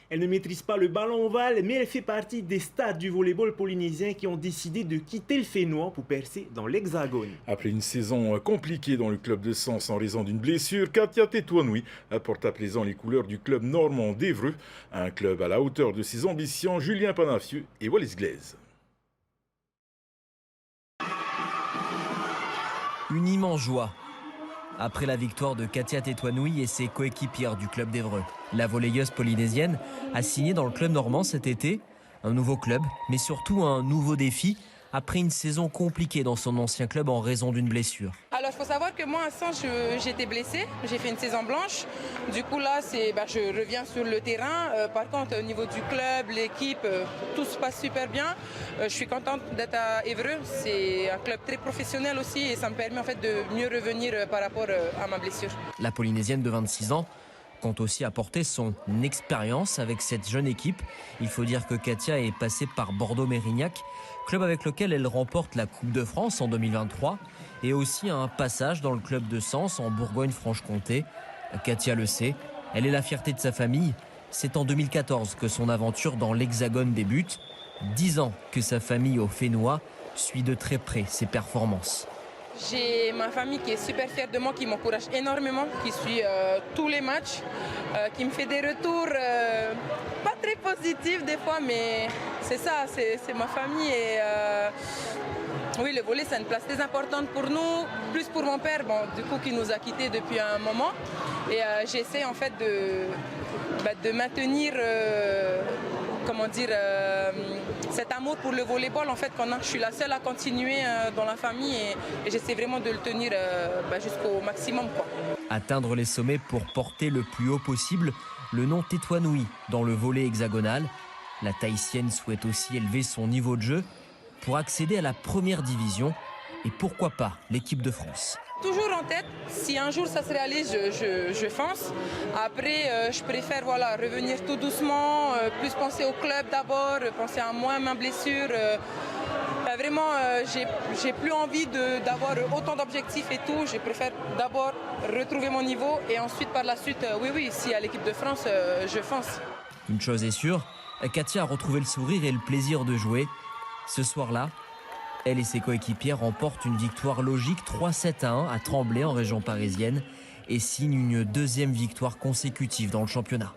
Elle ne maîtrise pas le ballon ovale, mais elle fait partie des stars du volleyball polynésien qui ont décidé de quitter le Fénois pour percer dans l'Hexagone. Après une saison compliquée dans le club de Sens en raison d'une blessure, Katia Tétouanoui porte à présent les couleurs du club normand d'Évreux, un club à la hauteur de ses ambitions. Julien Panafieux et Wallis Glaise. Une immense joie après la victoire de Katia Tétouanoui et ses coéquipières du club d'Évreux. La volleyeuse polynésienne a signé dans le club normand cet été. Un nouveau club, mais surtout un nouveau défi après une saison compliquée dans son ancien club en raison d'une blessure. Alors il faut savoir que moi à Sens j'étais blessée, j'ai fait une saison blanche. Du coup là je reviens sur le terrain. Par contre au niveau du club, l'équipe, tout se passe super bien. Je suis contente d'être à Évreux, c'est un club très professionnel aussi et ça me permet en fait de mieux revenir par rapport à ma blessure. La Polynésienne de 26 ans compte aussi apporter son expérience avec cette jeune équipe. Il faut dire que Katia est passée par Bordeaux-Mérignac, club avec lequel elle remporte la Coupe de France en 2023 et aussi un passage dans le club de Sens en Bourgogne-Franche-Comté. Katia le sait, elle est la fierté de sa famille. C'est en 2014 que son aventure dans l'Hexagone débute. 10 ans que sa famille au Fénois suit de très près ses performances. J'ai ma famille qui est super fière de moi, qui m'encourage énormément, qui suit tous les matchs, qui me fait des retours pas très positifs des fois, mais c'est ça, c'est ma famille. Et oui, le volley, c'est une place très importante pour nous, plus pour mon père, bon, du coup, qui nous a quittés depuis un moment. Et j'essaie en fait de maintenir comment dire, cet amour pour le volleyball en fait qu'on a. Je suis la seule à continuer dans la famille et j'essaie vraiment de le tenir jusqu'au maximum, quoi. Atteindre les sommets pour porter le plus haut possible le nom Tétouanoui dans le volley hexagonal. La Tahitienne souhaite aussi élever son niveau de jeu pour accéder à la première division et pourquoi pas l'équipe de France. Toujours en tête, si un jour ça se réalise, je fonce. Après, je préfère revenir tout doucement, plus penser au club d'abord, penser à moi, ma blessure. Vraiment, j'ai plus envie d'avoir autant d'objectifs et tout. Je préfère d'abord retrouver mon niveau et ensuite par la suite, oui, si à l'équipe de France, je fonce. Une chose est sûre, Katia a retrouvé le sourire et le plaisir de jouer. Ce soir-là, elle et ses coéquipières remportent une victoire logique 3-7-1 à Tremblay en région parisienne et signent une deuxième victoire consécutive dans le championnat.